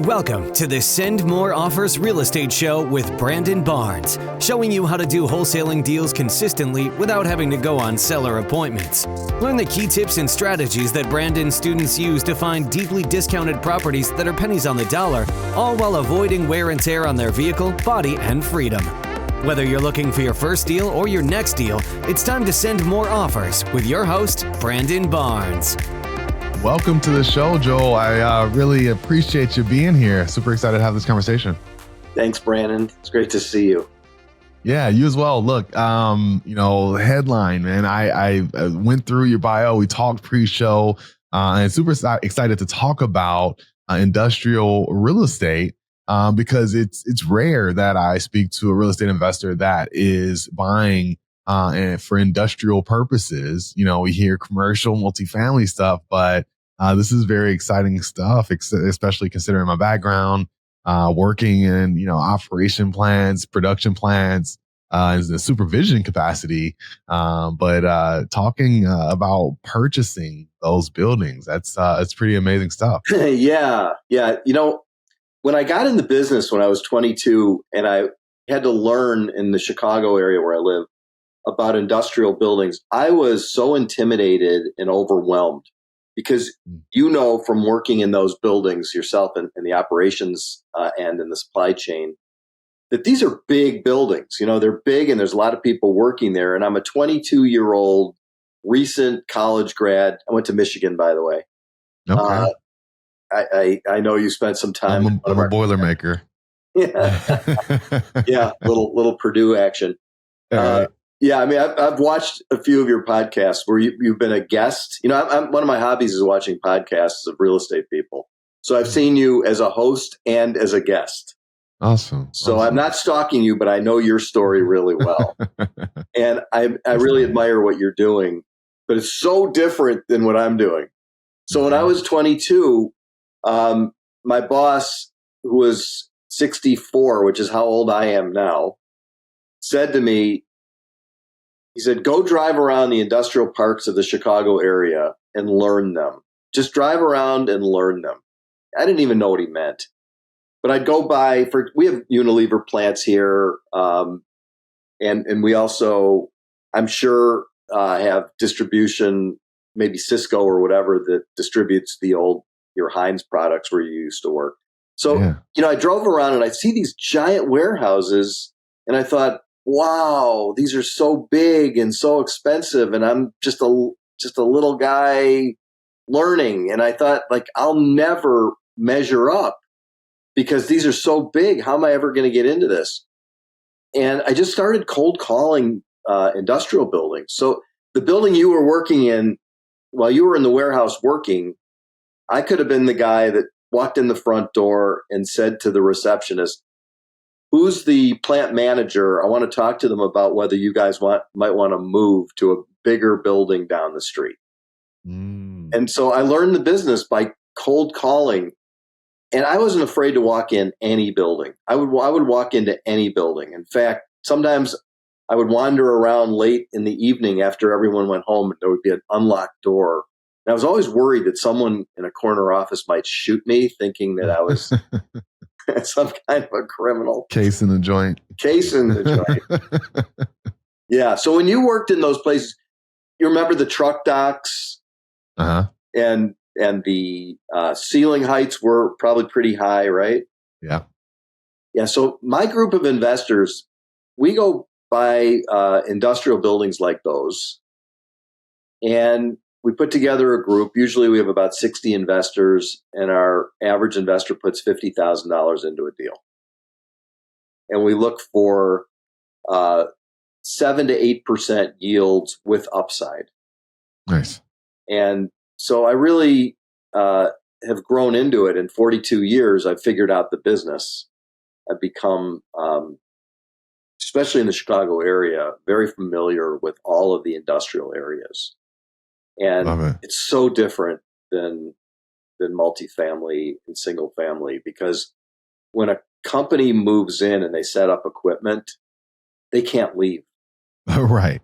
Welcome to the Send More Offers Real Estate Show with Brandon Barnes, showing you how to do wholesaling deals consistently without having to go on seller appointments. Learn the key tips and strategies that Brandon's students use to find deeply discounted properties that are pennies on the dollar, all while avoiding wear and tear on their vehicle, body, and freedom. Whether you're looking for your first deal or your next deal, it's time to send more offers with your host, Brandon Barnes. Welcome to the show, Joel. I really appreciate you being here. Super excited to have this conversation. Thanks, Brandon. It's great to see you. Yeah, you as well. Look, headline, man. I went through your bio. We talked pre-show, and super excited to talk about industrial real estate because it's rare that I speak to a real estate investor that is buying and for industrial purposes. You know, we hear commercial, multifamily stuff, but this is very exciting stuff, especially considering my background, working in, operation plans, production plans, in the supervision capacity. But talking about purchasing those buildings, that's pretty amazing stuff. Yeah. When I got in the business when I was 22 and I had to learn in the Chicago area where I live about industrial buildings, I was so intimidated and overwhelmed because, from working in those buildings yourself in the operations and in the supply chain, that these are big buildings. They're big and there's a lot of people working there. And I'm a 22-year-old recent college grad. I went to Michigan, by the way. Okay. I know you spent some time. I'm a Boilermaker. Yeah, little Purdue action. Right. Yeah, I mean, I've watched a few of your podcasts where you've been a guest. I'm one of my hobbies is watching podcasts of real estate people. So I've seen you as a host and as a guest. Awesome. So I'm not stalking you, but I know your story really well. And I really admire what you're doing, but it's so different than what I'm doing. So when I was 22, my boss, who was 64, which is how old I am now, said to me, he said, go drive around the industrial parks of the Chicago area and learn them. Just drive around and learn them. I didn't even know what he meant. But I'd go by, we have Unilever plants here. And we also, I'm sure, have distribution, maybe Cisco or whatever that distributes your Heinz products where you used to work. So, I drove around and I see these giant warehouses and I thought, wow, these are so big and so expensive. And I'm just a little guy learning. And I thought, I'll never measure up because these are so big. How am I ever going to get into this? And I just started cold calling industrial buildings. So the building you were working in, while you were in the warehouse working, I could have been the guy that walked in the front door and said to the receptionist, who's the plant manager? I want to talk to them about whether you guys might want to move to a bigger building down the street. And so I learned the business by cold calling. And I wasn't afraid to walk in any building. I would walk into any building. In fact, sometimes I would wander around late in the evening after everyone went home and there would be an unlocked door. And I was always worried that someone in a corner office might shoot me, thinking that I was some kind of a criminal. Case in the joint. Yeah. So when you worked in those places, you remember the truck docks and the ceiling heights were probably pretty high, right? Yeah. Yeah. So my group of investors, we go by industrial buildings like those. And we put together a group. Usually we have about 60 investors, and our average investor puts $50,000 into a deal. And we look for 7 to 8% yields with upside. Nice. And so I really have grown into it. In 42 years, I've figured out the business. I've become, especially in the Chicago area, very familiar with all of the industrial areas. And it's so different than multifamily and single family, because when a company moves in and they set up equipment, they can't leave. Right.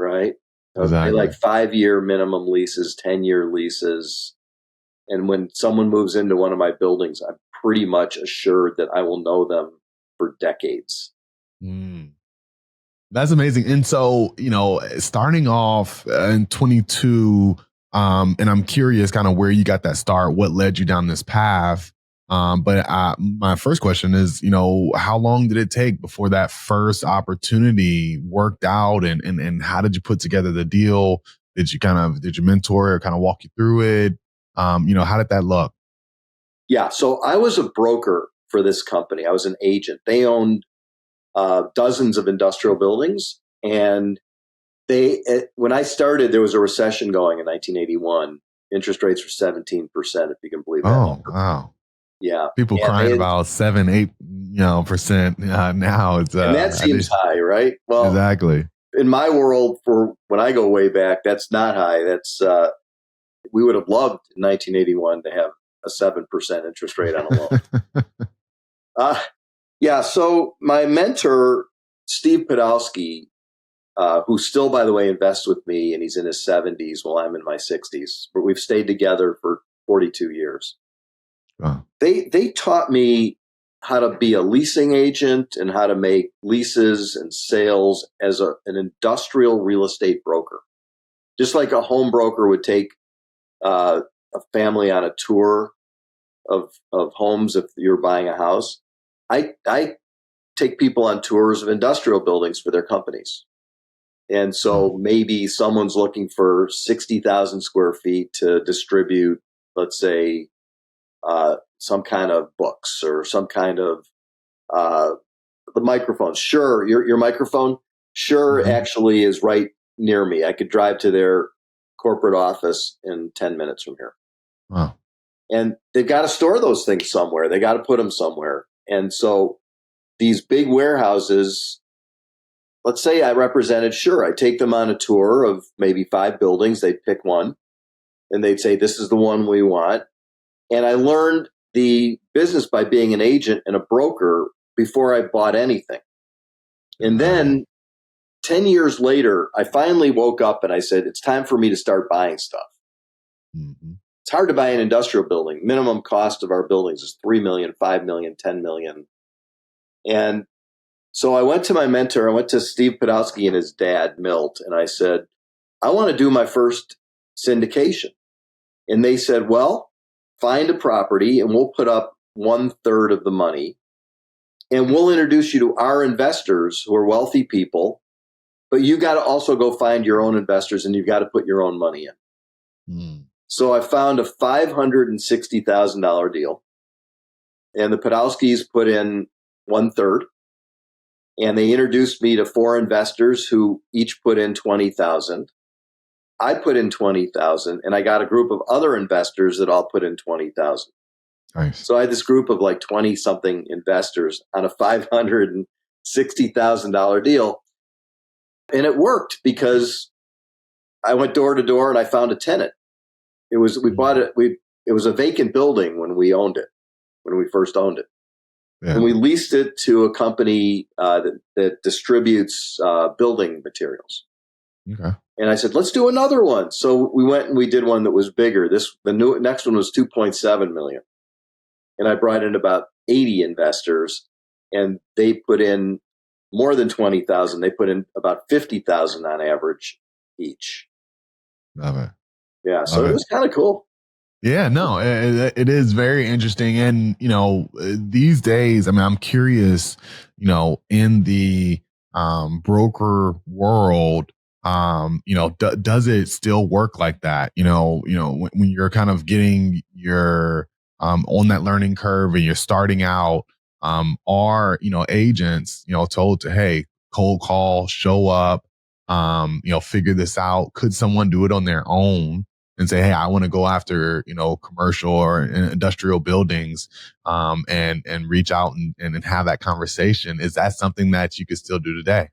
Right. Exactly. They 5-year minimum leases, 10-year leases. And when someone moves into one of my buildings, I'm pretty much assured that I will know them for decades. Mm. That's amazing. And so, starting off in 22, and I'm curious kind of where you got that start, what led you down this path. But my first question is, how long did it take before that first opportunity worked out, and how did you put together the deal? Did your mentor kind of walk you through it? How did that look? Yeah. So I was a broker for this company. I was an agent. They owned dozens of industrial buildings. And when I started, there was a recession going in 1981. Interest rates were 17%, if you can believe that. Oh, wow. Yeah. People crying about 7-8, percent now. It's and that seems high, right? Well, exactly. In my world, for when I go way back, that's not high. That's we would have loved in 1981 to have a 7% interest rate on a loan. Yeah. So my mentor, Steve Podolsky, who still, by the way, invests with me, and he's in his 70s while I'm in my 60s, but we've stayed together for 42 years. Wow. They taught me how to be a leasing agent and how to make leases and sales as an industrial real estate broker. Just like a home broker would take a family on a tour of homes if you're buying a house, I take people on tours of industrial buildings for their companies. And so maybe someone's looking for 60,000 square feet to distribute, let's say, some kind of books or some kind of the microphone. Sure, your microphone, actually is right near me. I could drive to their corporate office in 10 minutes from here. Wow. And they've got to store those things somewhere. They got to put them somewhere. And so these big warehouses, let's say I represented, I take them on a tour of maybe 5 buildings. They'd pick one and they'd say, this is the one we want. And I learned the business by being an agent and a broker before I bought anything. And then 10 years later, I finally woke up and I said, it's time for me to start buying stuff. Mm-hmm. It's hard to buy an industrial building. Minimum cost of our buildings is $3 million, $5 million, $10 million. And so I went to my mentor. I went to Steve Podolsky and his dad, Milt, and I said, I want to do my first syndication. And they said, well, find a property and we'll put up 1/3 of the money. And we'll introduce you to our investors who are wealthy people. But you got to also go find your own investors and you've got to put your own money in. Mm. So I found a $560,000 deal. And the Podolskys put in 1/3. And they introduced me to 4 investors who each put in $20,000. I put in $20,000, and I got a group of other investors that all put in $20,000. Nice. So I had this group of like 20-something investors on a $560,000 deal, and it worked because I went door to door and I found a tenant. Bought it. It was a vacant building when we owned it, when we first owned it. Yeah. And we leased it to a company that distributes building materials. Okay. And I said, let's do another one. So we went and we did one that was bigger. The next one was $2.7 million. And I brought in about 80 investors, and they put in more than 20,000. They put in about 50,000 on average each. Love it. Yeah. So it was kind of cool. Yeah, no, it is very interesting. And, these days, I mean, I'm curious, in the broker world, does it still work like that? When you're kind of getting your on that learning curve and you're starting out, are, agents, told to, hey, cold call, show up, figure this out. Could someone do it on their own and say, hey, I want to go after, commercial or industrial buildings, and reach out and have that conversation? Is that something that you could still do today?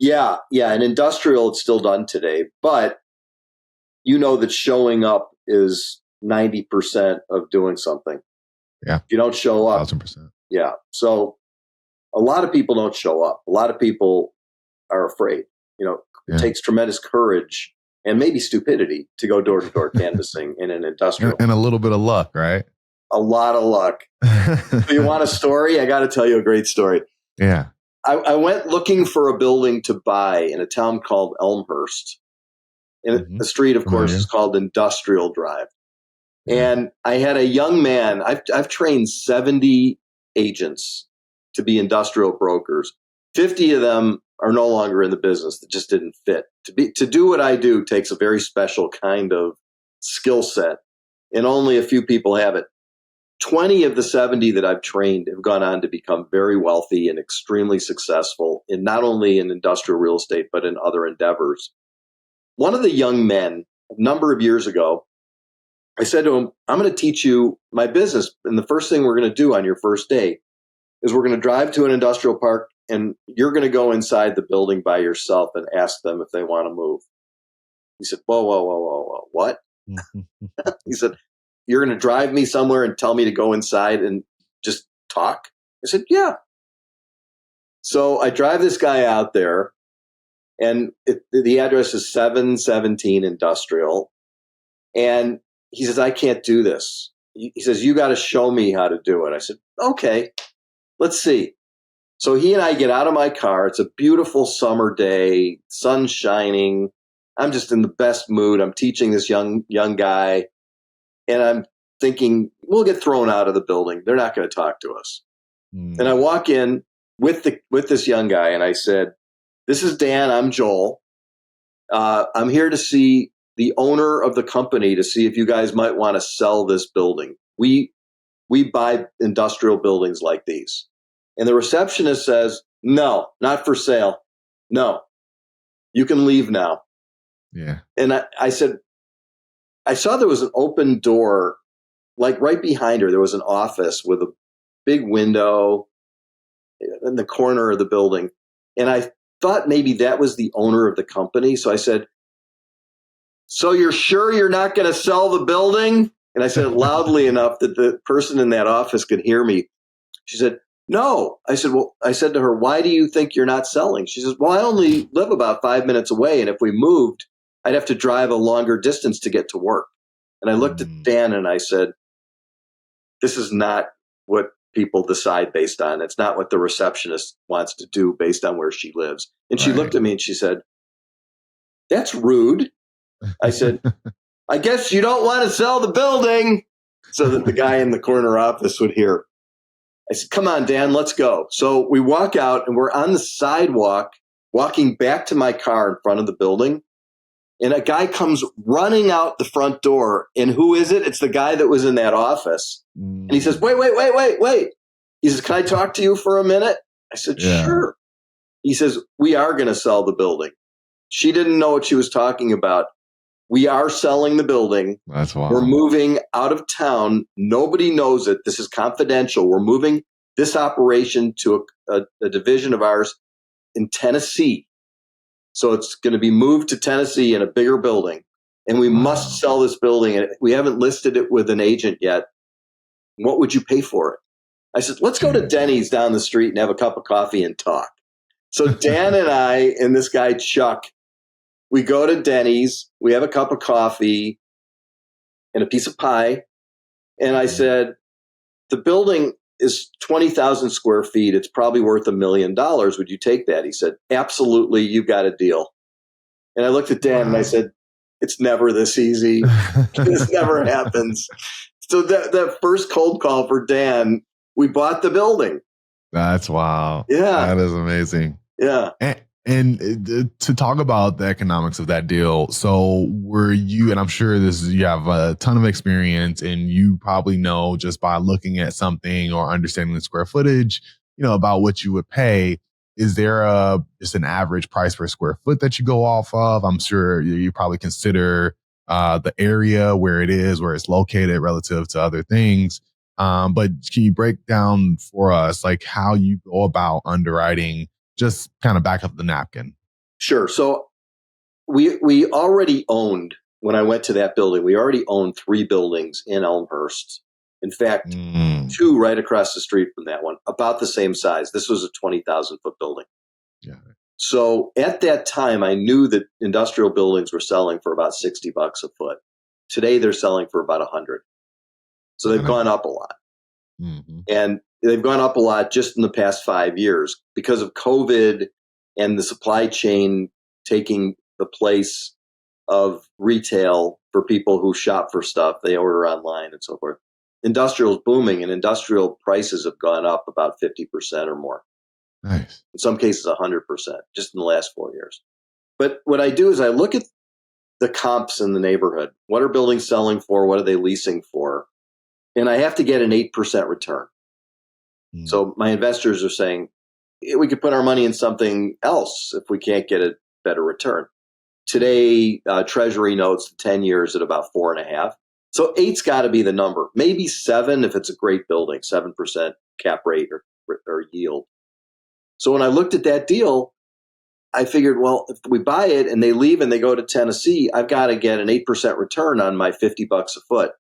Yeah. In industrial, it's still done today, but that showing up is 90% of doing something. Yeah. If you don't show up, 1,000%. Yeah. So a lot of people don't show up. A lot of people are afraid. It takes tremendous courage and maybe stupidity to go door to door canvassing in an industrial. And a little bit of luck, right? A lot of luck. So you want a story? I got to tell you a great story. Yeah. I went looking for a building to buy in a town called Elmhurst. And the street, of course, is called Industrial Drive. And I had a young man. I've trained 70 agents to be industrial brokers. 50 of them are no longer in the business. That just didn't fit. To do what I do takes a very special kind of skill set, and only a few people have it. 20 of the 70 that I've trained have gone on to become very wealthy and extremely successful in not only in industrial real estate, but in other endeavors. One of the young men, a number of years ago, I said to him, I'm going to teach you my business. And the first thing we're going to do on your first day is we're going to drive to an industrial park, and you're going to go inside the building by yourself and ask them if they want to move. He said, whoa, what? He said, you're going to drive me somewhere and tell me to go inside and just talk? I said, yeah. So I drive this guy out there, and the address is 717 Industrial. And he says, I can't do this. He says, you got to show me how to do it. I said, okay, let's see. So he and I get out of my car. It's a beautiful summer day, sun shining. I'm just in the best mood. I'm teaching this young guy. And I'm thinking, we'll get thrown out of the building. They're not going to talk to us. And I walk in with this young guy, and I said, this is Dan. I'm Joel. I'm here to see the owner of the company to see if you guys might want to sell this building. We buy industrial buildings like these. And the receptionist says, no, not for sale. No, you can leave now. Yeah. And I said, I saw there was an open door, like right behind her. There was an office with a big window in the corner of the building. And I thought maybe that was the owner of the company. So I said, so you're sure you're not going to sell the building? And I said it loudly enough that the person in that office could hear me. She said, no. I said to her, why do you think you're not selling? She says, well, I only live about 5 minutes away. And if we moved, I'd have to drive a longer distance to get to work. And I looked at Dan and I said, this is not what people decide based on. It's not what the receptionist wants to do based on where she lives. And she looked at me and she said, that's rude. I said, I guess you don't want to sell the building, so that the guy in the corner office would hear. I said, come on, Dan, let's go. So we walk out, and we're on the sidewalk, walking back to my car in front of the building. And a guy comes running out the front door. And who is it? It's the guy that was in that office. And he says, wait. He says, can I talk to you for a minute? I said, sure. He says, we are going to sell the building. She didn't know what she was talking about. We are selling the building. That's wild. We're moving out of town. Nobody knows it. This is confidential. We're moving this operation to a division of ours in Tennessee. So it's going to be moved to Tennessee in a bigger building. And we must sell this building. And we haven't listed it with an agent yet. What would you pay for it? I said, let's go to Denny's down the street and have a cup of coffee and talk. So Dan and I and this guy, Chuck, we go to Denny's, we have a cup of coffee and a piece of pie. And I said, the building is 20,000 square feet. It's probably worth $1 million. Would you take that? He said, absolutely. You got a deal. And I looked at Dan and I said, it's never this easy. This never happens. So that first cold call for Dan, we bought the building. That's wild. Yeah. That is amazing. Yeah. And to talk about the economics of that deal, so were you, and I'm sure you have a ton of experience, and you probably know just by looking at something or understanding the square footage, about what you would pay. Is there just an average price per square foot that you go off of? I'm sure you probably consider the area where it is, where it's located relative to other things. But can you break down for us like how you go about underwriting? Just kind of back up the napkin. Sure. So we already owned, when I went to that building, we already owned 3 buildings in Elmhurst. In fact, 2 right across the street from that one, about the same size. This was a 20,000 foot building. Yeah. So at that time, I knew that industrial buildings were selling for about $60 a foot. Today, they're selling for about 100. So they've gone up a lot. Mm-hmm. And they've gone up a lot just in the past 5 years because of COVID and the supply chain taking the place of retail for people who shop for stuff. They order online and so forth. Industrial is booming, and industrial prices have gone up about 50% or more. Nice. In some cases, 100% just in the last 4 years. But what I do is I look at the comps in the neighborhood. What are buildings selling for? What are they leasing for? And I have to get an 8% return. So my investors are saying, we could put our money in something else if we can't get a better return. Today, Treasury notes 10 years at about 4.5. So 8's got to be the number. Maybe 7 if it's a great building, 7% cap rate or yield. So when I looked at that deal, I figured, well, if we buy it and they leave and they go to Tennessee, I've got to get an 8% return on my $50 a foot.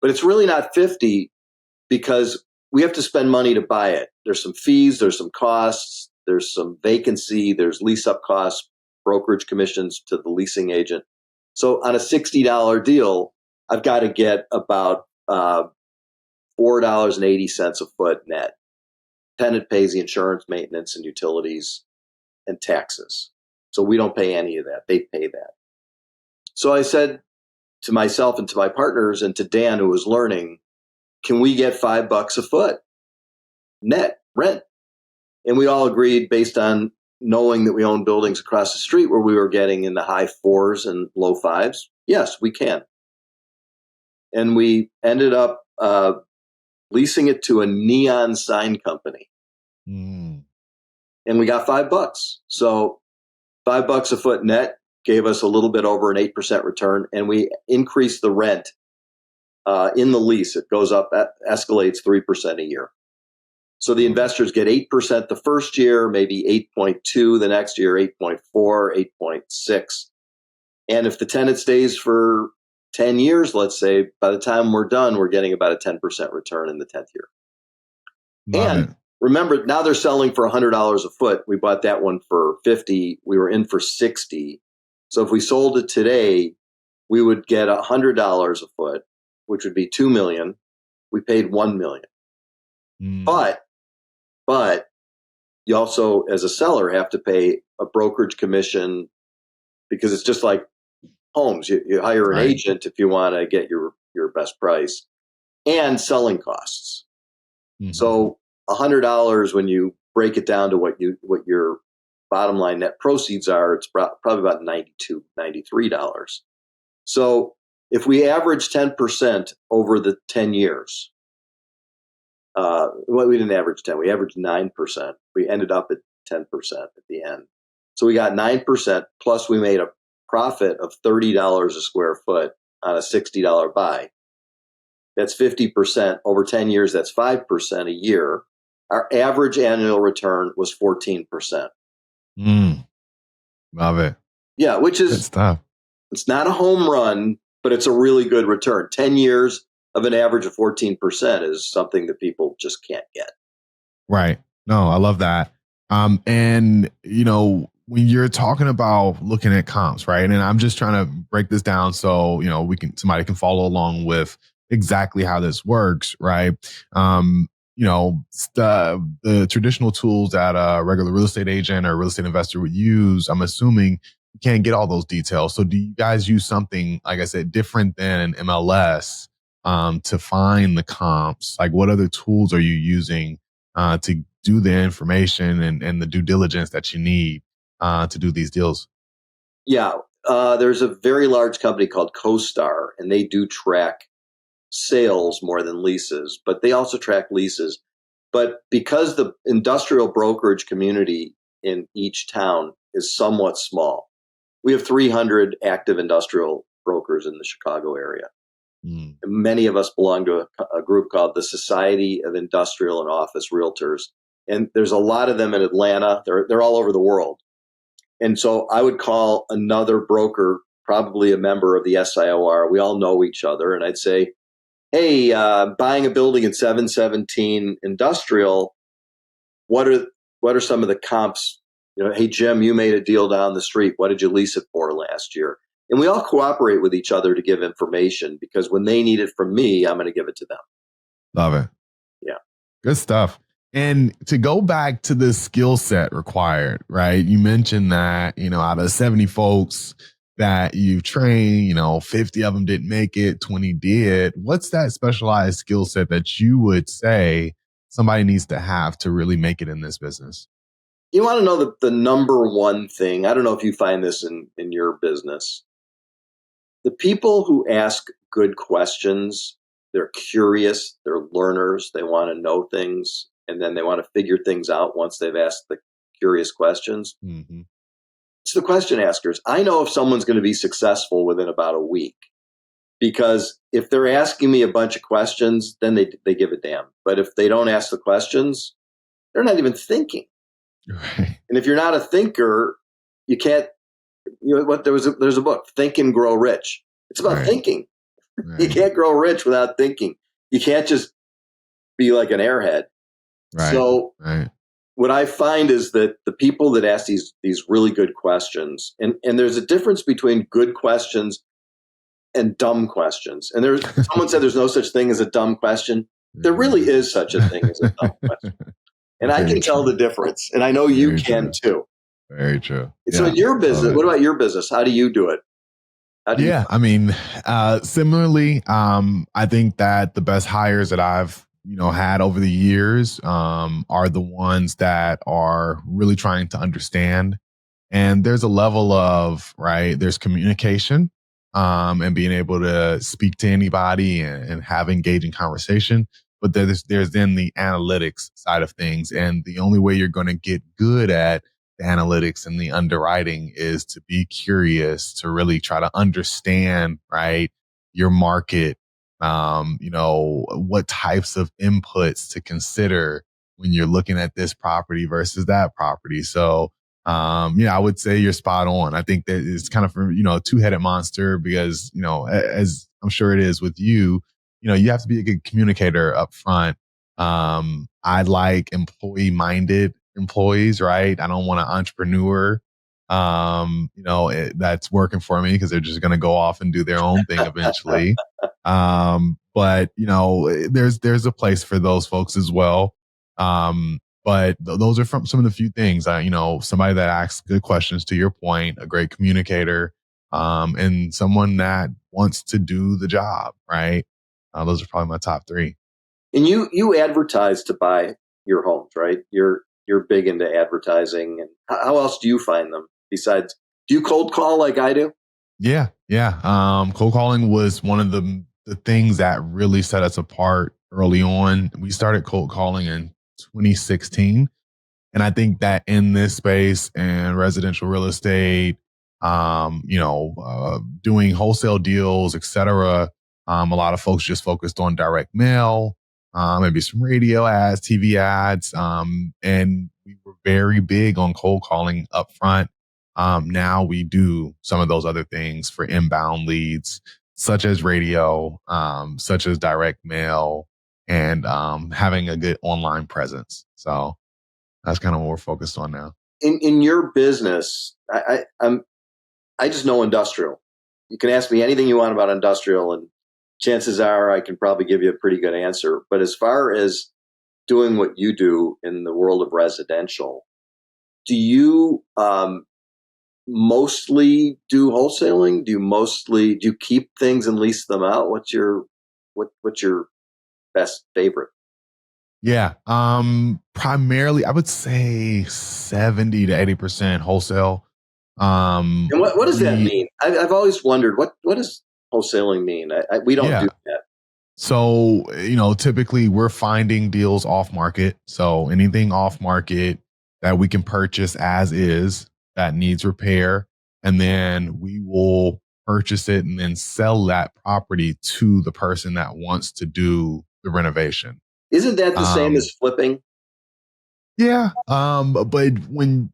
But it's really not 50 because we have to spend money to buy it. There's some fees, there's some costs, there's some vacancy, there's lease up costs, brokerage commissions to the leasing agent. So on a $60 deal, I've got to get about $4.80 a foot net. Tenant pays the insurance, maintenance, and utilities and taxes. So we don't pay any of that. They pay that. So I said to myself and to my partners and to Dan, who was learning, can we get $5 a foot net rent? And we all agreed based on knowing that we own buildings across the street where we were getting in the high 4s and low 5s. Yes, we can. And we ended up leasing it to a neon sign company. And we got $5. So $5 a foot net gave us a little bit over an 8% return. And we increased the rent in the lease. It goes up, escalates 3% a year. So the investors get 8% the first year, maybe 8.2 the next year, 8.4, 8.6. And if the tenant stays for 10 years, let's say, by the time we're done, we're getting about a 10% return in the 10th year. Love it. Remember, now they're selling for $100 a foot. We bought that one for 50. We were in for 60. So if we sold it today, we would get $100 a foot, which would be $2 million. We paid $1 million. But you also, as a seller, have to pay a brokerage commission because it's just like homes. You hire an agent if you want to get your best price, and selling costs. So $100 when you break it down to what your bottom line net proceeds are, it's probably about $92, $93. So if we average 10% over the 10 years, well, we didn't average 10, we averaged 9%. We ended up at 10% at the end. So we got 9%, plus we made a profit of $30 a square foot on a $60 buy. That's 50%. Over 10 years, that's 5% a year. Our average annual return was 14%. Love it. Yeah, which is good stuff. It's not a home run, but it's a really good return. 10 years of an average of 14% is something that people just can't get. Right. No, I love that. And when you're talking about looking at comps, right? And I'm just trying to break this down so, somebody can follow along with exactly how this works, right? The traditional tools that a regular real estate agent or real estate investor would use, I'm assuming you can't get all those details. So do you guys use something, like I said, different than MLS to find the comps? Like, what other tools are you using to do the information and the due diligence that you need to do these deals? Yeah, there's a very large company called CoStar, and they do track sales more than leases, but they also track leases. But because the industrial brokerage community in each town is somewhat small, we have 300 active industrial brokers in the Chicago area. Many of us belong to a group called the Society of Industrial and Office Realtors. And there's a lot of them in Atlanta. They're all over the world. And so I would call another broker, probably a member of the SIOR. We all know each other. And I'd say, hey, buying a building in 717 industrial, what are some of the comps Hey, Jim, you made a deal down the street. What did you lease it for last year? And we all cooperate with each other to give information, because when they need it from me, I'm going to give it to them. Love it. Yeah. Good stuff. And to go back to the skill set required, right? You mentioned that, out of 70 folks that you've trained, 50 of them didn't make it, 20 did. What's that specialized skill set that you would say somebody needs to have to really make it in this business? You want to know the number one thing? I don't know if you find this in your business. The people who ask good questions, they're curious, they're learners, they want to know things, and then they want to figure things out once they've asked the curious questions. Mm-hmm. It's the question askers. I know if someone's going to be successful within about a week, because if they're asking me a bunch of questions, then they give a damn. But if they don't ask the questions, they're not even thinking. Right. And if you're not a thinker, you can't. There's a book, Think and Grow Rich. It's about thinking. Right. You can't grow rich without thinking. You can't just be like an airhead. Right. So what I find is that the people that ask these really good questions, and there's a difference between good questions and dumb questions. And someone said there's no such thing as a dumb question. There really is such a thing as a dumb question. And I can tell the difference. And I know you can too. Very true. So in your business, what about your business? How do you do it? Similarly, I think that the best hires that I've, had over the years, are the ones that are really trying to understand. And there's a level of, there's communication, and being able to speak to anybody and have engaging conversation. But there's then the analytics side of things. And the only way you're going to get good at the analytics and the underwriting is to be curious, to really try to understand, your market, what types of inputs to consider when you're looking at this property versus that property. So, I would say you're spot on. I think that it's kind of, a two-headed monster because, as I'm sure it is with you, you have to be a good communicator up front. I like employee-minded employees, right? I don't want an entrepreneur, that's working for me because they're just going to go off and do their own thing eventually. But there's a place for those folks as well. But those are from some of the few things, somebody that asks good questions, to your point, a great communicator, and someone that wants to do the job, right? Those are probably my top three. And you advertise to buy your homes, right? You're big into advertising. And how else do you find them besides, do you cold call like I do? Yeah. Cold calling was one of the things that really set us apart early on. We started cold calling in 2016. And I think that in this space and residential real estate, doing wholesale deals, et cetera, a lot of folks just focused on direct mail, maybe some radio ads, TV ads. And we were very big on cold calling up front. Now we do some of those other things for inbound leads, such as radio, such as direct mail, and having a good online presence. So that's kind of what we're focused on now. In your business, I just know industrial. You can ask me anything you want about industrial, and chances are I can probably give you a pretty good answer. But as far as doing what you do in the world of residential, do you mostly do wholesaling? Do you keep things and lease them out? What's your best favorite? Yeah. Primarily I would say 70 to 80% wholesale. And what does that mean? I've always wondered what does wholesaling mean? We don't do that. So, typically we're finding deals off market. So anything off market that we can purchase as is that needs repair, and then we will purchase it and then sell that property to the person that wants to do the renovation. Isn't that the same as flipping? Yeah. But when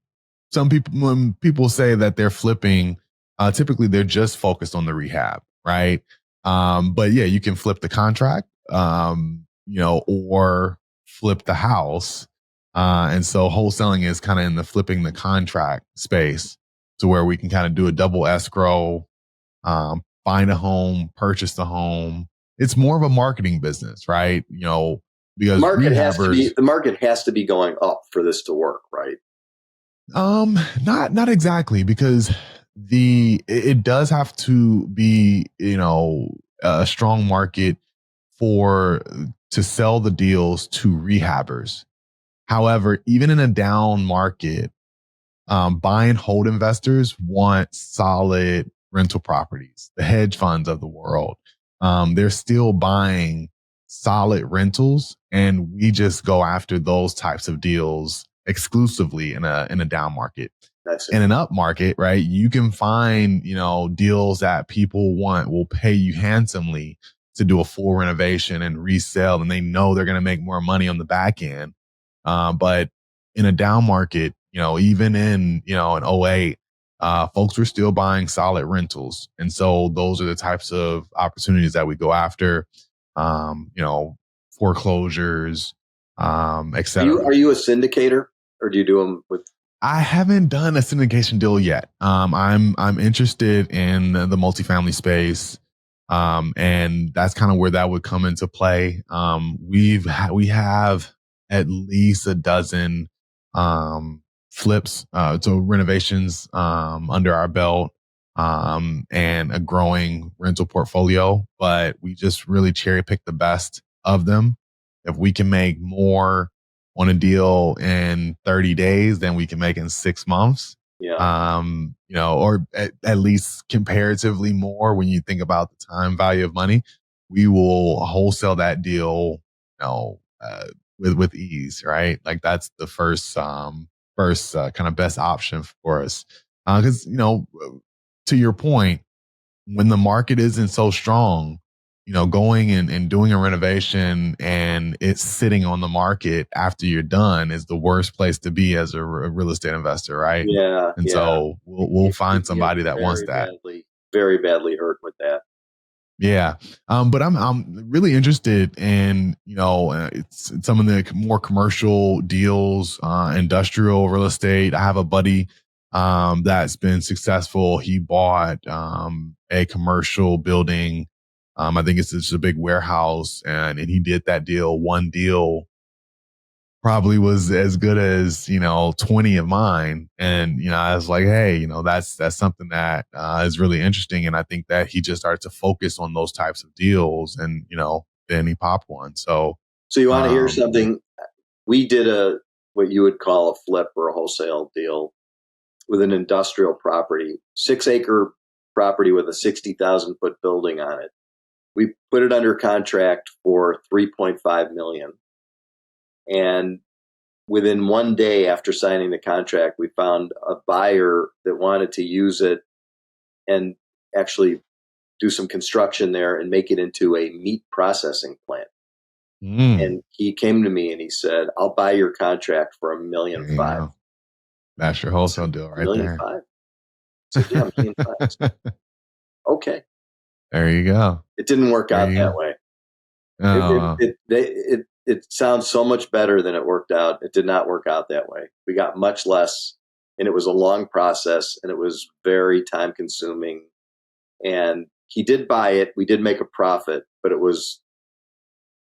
people say that they're flipping, typically they're just focused on the rehab, right? But yeah, you can flip the contract, or flip the house. And so wholesaling is kind of in the flipping the contract space to where we can kind of do a double escrow, find a home, purchase the home. It's more of a marketing business, right? Because rehabbers, the market has to be going up for this to work, right? not exactly, because it does have to be, a strong market to sell the deals to rehabbers. However, even in a down market, buy and hold investors want solid rental properties. The hedge funds of the world, they're still buying solid rentals, and we just go after those types of deals exclusively in a down market. In an up market, right? You can find, deals that people will pay you handsomely to do a full renovation and resell, and they know they're going to make more money on the back end. But in a down market, even in, an '08, folks were still buying solid rentals. And so those are the types of opportunities that we go after, foreclosures, et cetera. Are you a syndicator, or do you do them with? I haven't done a syndication deal yet. I'm interested in the multifamily space. And that's kind of where that would come into play. We have at least a dozen, flips, so renovations, under our belt, and a growing rental portfolio, but we just really cherry pick the best of them. If we can make more on a deal in 30 days than we can make in 6 months. Yeah. Or at least comparatively more when you think about the time value of money, we will wholesale that deal, with ease, right? Like that's the first kind of best option for us. Cause, to your point, when the market isn't so strong, going and doing a renovation and it's sitting on the market after you're done is the worst place to be as a real estate investor, right? Yeah. And so we'll find somebody that wants that. Very badly hurt with that. Yeah. But I'm really interested in, it's some of the more commercial deals, industrial real estate. I have a buddy, that's been successful. He bought, a commercial building. I think it's just a big warehouse, and he did that deal. One deal probably was as good as, 20 of mine. And, I was like, hey, that's something that is really interesting. And I think that he just started to focus on those types of deals, and, then he popped one. So you want to hear something? We did what you would call a flip or a wholesale deal with an industrial property, 6-acre property with a 60,000 foot building on it. We put it under contract for $3.5 million. And within one day after signing the contract, we found a buyer that wanted to use it and actually do some construction there and make it into a meat processing plant. And he came to me and he said, I'll buy your contract for $1.5 million. That's your wholesale deal right there. $1.5 million. So yeah, $1.5 million. Okay. There you go. It didn't work out that way. Oh. It sounds so much better than it worked out. It did not work out that way. We got much less, and it was a long process, and it was very time consuming. And he did buy it. We did make a profit, but it was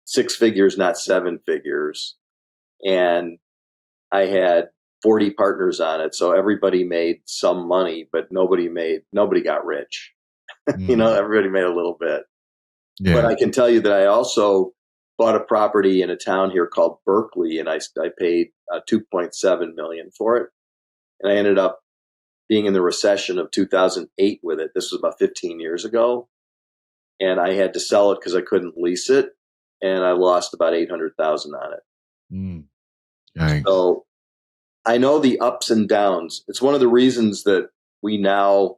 6 figures, not 7 figures. And I had 40 partners on it. So everybody made some money, but nobody got rich. Everybody made a little bit. Yeah. But I can tell you that I also bought a property in a town here called Berkeley, and I paid $2.7 million for it. And I ended up being in the recession of 2008 with it. This was about 15 years ago. And I had to sell it because I couldn't lease it. And I lost about $800,000 on it. So I know the ups and downs. It's one of the reasons that we don't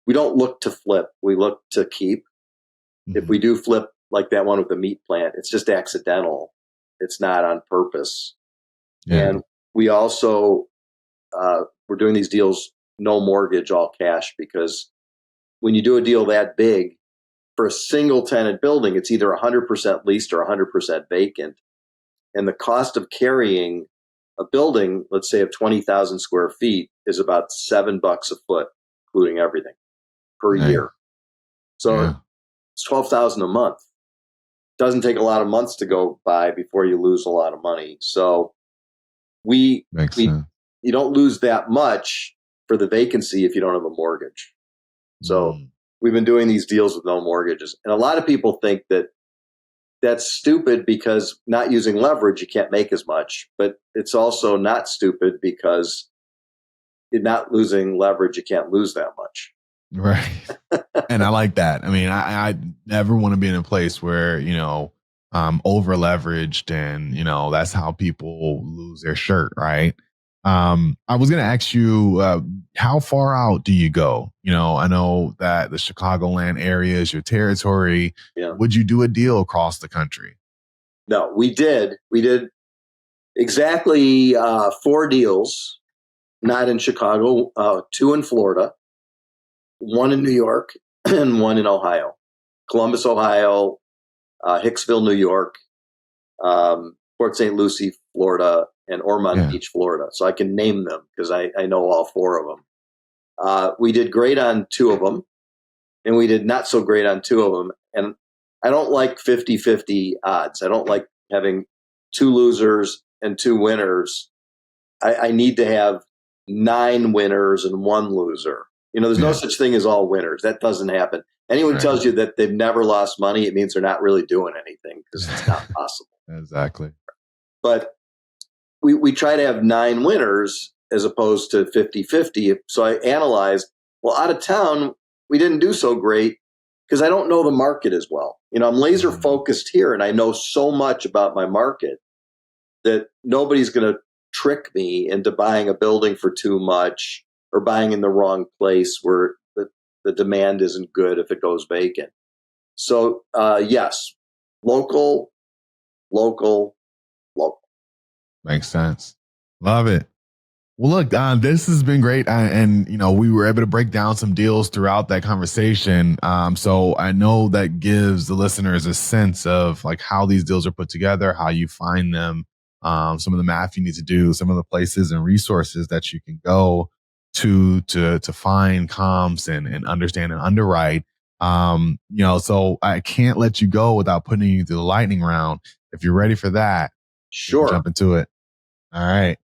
look to flip. We look to keep. Mm-hmm. If we do flip like that one with the meat plant, it's just accidental. It's not on purpose. Yeah. And we also, we're doing these deals, no mortgage, all cash, because when you do a deal that big for a single tenant building, it's either 100% leased or 100% vacant. And the cost of carrying a building, let's say of 20,000 square feet, is about $7 a foot, including everything, per year. So it's 12,000 a month. Doesn't take a lot of months to go by before you lose a lot of money. So you don't lose that much for the vacancy if you don't have a mortgage. So we've been doing these deals with no mortgages. And a lot of people think that that's stupid because not using leverage, you can't make as much. But it's also not stupid because you're not losing leverage, you can't lose that much. Right. And I like that. I mean, I never want to be in a place where, over leveraged and, that's how people lose their shirt. Right. I was going to ask you, how far out do you go? I know that the Chicagoland area is your territory. Yeah. Would you do a deal across the country? No, we did. We did exactly 4 deals, not in Chicago, 2 in Florida, 1 in New York, and 1 in Ohio. Columbus, Ohio, Hicksville, New York, Port St. Lucie, Florida, and Ormond Beach, Florida. So I can name them because I know all 4 of them. We did great on 2 of them, and we did not so great on 2 of them. And I don't like 50-50 odds. I don't like having 2 losers and 2 winners. I need to have 9 winners and 1 loser. There's no such thing as all winners. That doesn't happen. Anyone who tells you that they've never lost money, it means they're not really doing anything because it's not possible. Exactly. But we try to have 9 winners as opposed to 50-50. So I analyzed, well, out of town, we didn't do so great because I don't know the market as well. I'm laser focused here and I know so much about my market that nobody's going to trick me into buying a building for too much or buying in the wrong place where the demand isn't good if it goes vacant. So, yes, local. Makes sense. Love it. Well, look, this has been great. And we were able to break down some deals throughout that conversation. So I know that gives the listeners a sense of like how these deals are put together, how you find them, some of the math you need to do, some of the places and resources that you can go to find comps and understand and underwrite. So I can't let you go without putting you through the lightning round. If you're ready for that, sure, jump into it. All right.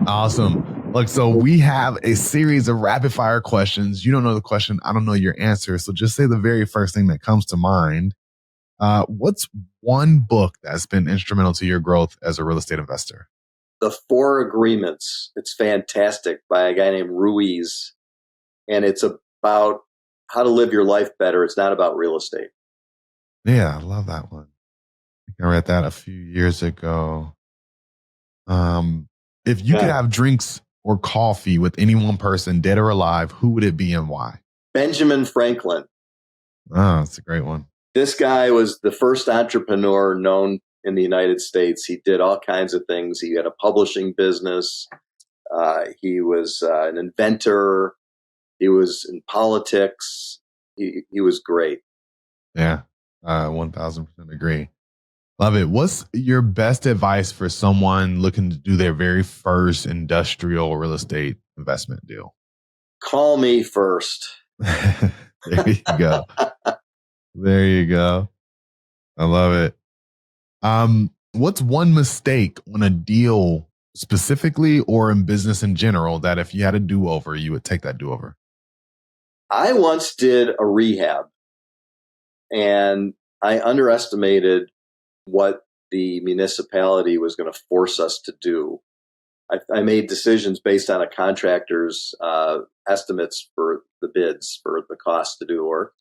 Awesome. Look, so we have a series of rapid fire questions. You don't know the question. I don't know your answer. So just say the very first thing that comes to mind. What's one book that's been instrumental to your growth as a real estate investor? The 4 Agreements. It's fantastic, by a guy named Ruiz. And it's about how to live your life better. It's not about real estate. Yeah, I love that one. I read that a few years ago. If you could have drinks or coffee with any one person, dead or alive, who would it be and why? Benjamin Franklin. Oh, that's a great one. This guy was the first entrepreneur known in the United States. He did all kinds of things. He had a publishing business. He was an inventor. He was in politics. He was great. Yeah, 1,000% agree. Love it. What's your best advice for someone looking to do their very first industrial real estate investment deal? Call me first. There you go. There you go. I love it. What's one mistake on a deal specifically or in business in general that if you had a do-over, you would take that do-over? I once did a rehab and I underestimated what the municipality was going to force us to do. I made decisions based on a contractor's estimates for the bids for the cost to do the work.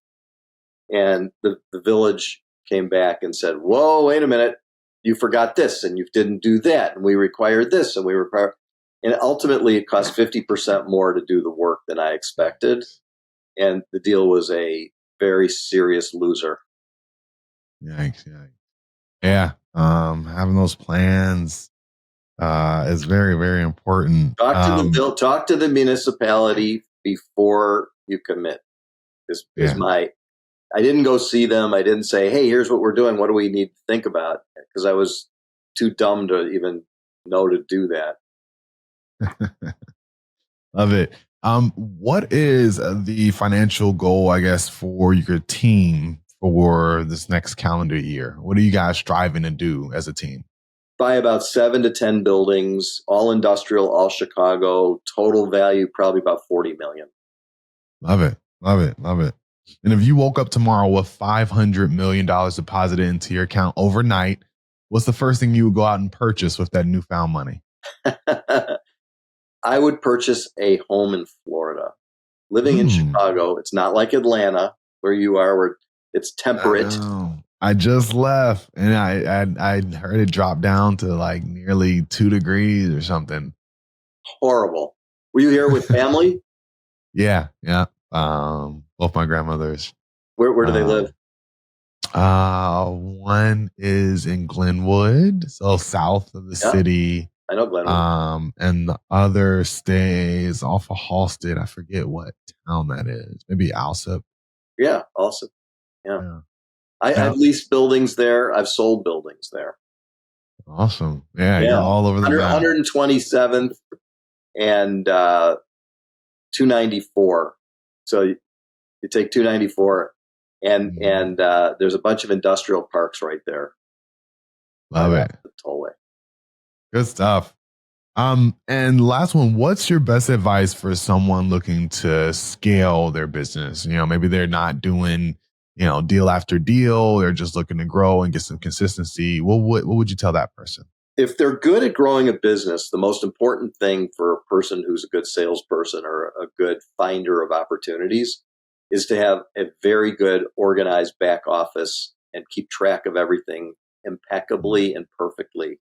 And the village came back and said, whoa, wait a minute. You forgot this and you didn't do that. And we required this and we require. And ultimately it cost 50% more to do the work than I expected. And the deal was a very serious loser. Yikes. Yeah. Having those plans is very, very important. Talk to the municipality before you commit. I didn't go see them. I didn't say, hey, here's what we're doing. What do we need to think about? Because I was too dumb to even know to do that. Love it. What is the financial goal, I guess, for your team for this next calendar year? What are you guys striving to do as a team? Buy about 7 to 10 buildings, all industrial, all Chicago, total value probably about $40 million. Love it. Love it. Love it. And if you woke up tomorrow with $500 million deposited into your account overnight, what's the first thing you would go out and purchase with that newfound money? I would purchase a home in Florida. Living in Chicago, it's not like Atlanta where you are, where it's temperate. I just left and I heard it drop down to like nearly 2 degrees or something. Horrible. Were you here with family? Yeah. Both my grandmothers. Where do they live? One is in Glenwood, so south of the city. I know Glenwood. And the other stays off of Halsted. I forget what town that is. Maybe Alsip. Yeah, Alsip. Yeah. I've leased buildings there. I've sold buildings there. Awesome. Yeah. You're all over the map. 127th and 294. So you take 294 and there's a bunch of industrial parks right there. Love it. The tollway. Good stuff. And last one, what's your best advice for someone looking to scale their business? Maybe they're not doing, deal after deal. They're just looking to grow and get some consistency. What would you tell that person? If they're good at growing a business, the most important thing for a person who's a good salesperson or a good finder of opportunities is to have a very good organized back office and keep track of everything impeccably and perfectly.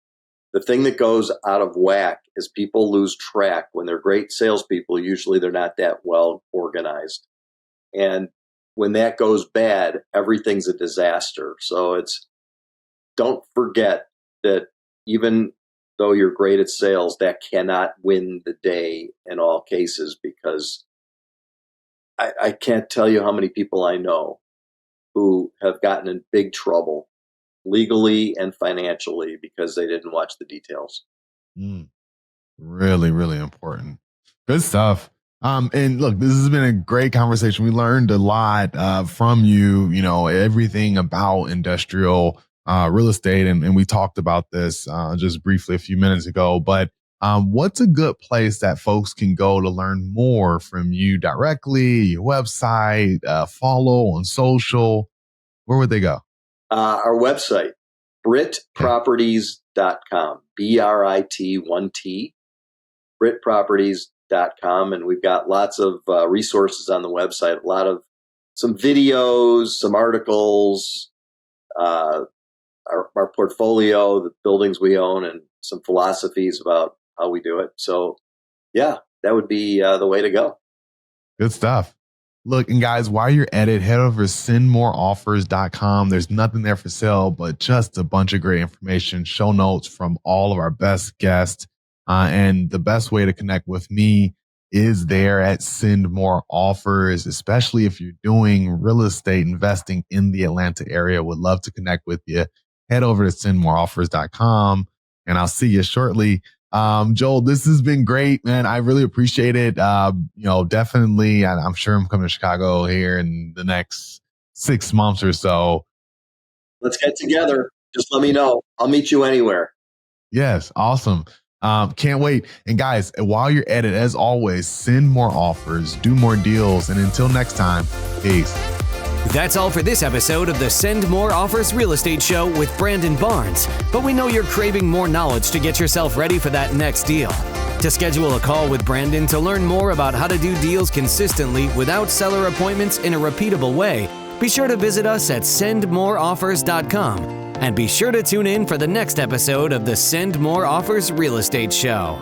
The thing that goes out of whack is people lose track. When they're great salespeople, usually they're not that well organized. And when that goes bad, everything's a disaster. So don't forget that even though you're great at sales, that cannot win the day in all cases, because I can't tell you how many people I know who have gotten in big trouble legally and financially because they didn't watch the details. Really, really important. Good stuff. And look, this has been a great conversation. We learned a lot from you, everything about industrial real estate. And we talked about this just briefly a few minutes ago. But what's a good place that folks can go to learn more from you directly, your website, follow on social? Where would they go? Our website, britproperties.com, BRIT1T, britproperties.com. And we've got lots of resources on the website, some videos, some articles, our portfolio, the buildings we own, and some philosophies about how we do it. So yeah, that would be the way to go. Good stuff. Look, and guys, while you're at it, head over to sendmoreoffers.com. There's nothing there for sale, but just a bunch of great information, show notes from all of our best guests. And the best way to connect with me is there at Send More Offers, especially if you're doing real estate investing in the Atlanta area. Would love to connect with you. Head over to sendmoreoffers.com and I'll see you shortly. Joel, this has been great, man. I really appreciate it. Definitely, I'm sure I'm coming to Chicago here in the next 6 months or so. Let's get together. Just let me know. I'll meet you anywhere. Yes. Awesome. Can't wait. And guys, while you're at it, as always, send more offers, do more deals. And until next time, peace. That's all for this episode of the Send More Offers Real Estate Show with Brandon Barnes. But we know you're craving more knowledge to get yourself ready for that next deal. To schedule a call with Brandon to learn more about how to do deals consistently without seller appointments in a repeatable way, be sure to visit us at sendmoreoffers.com. And be sure to tune in for the next episode of the Send More Offers Real Estate Show.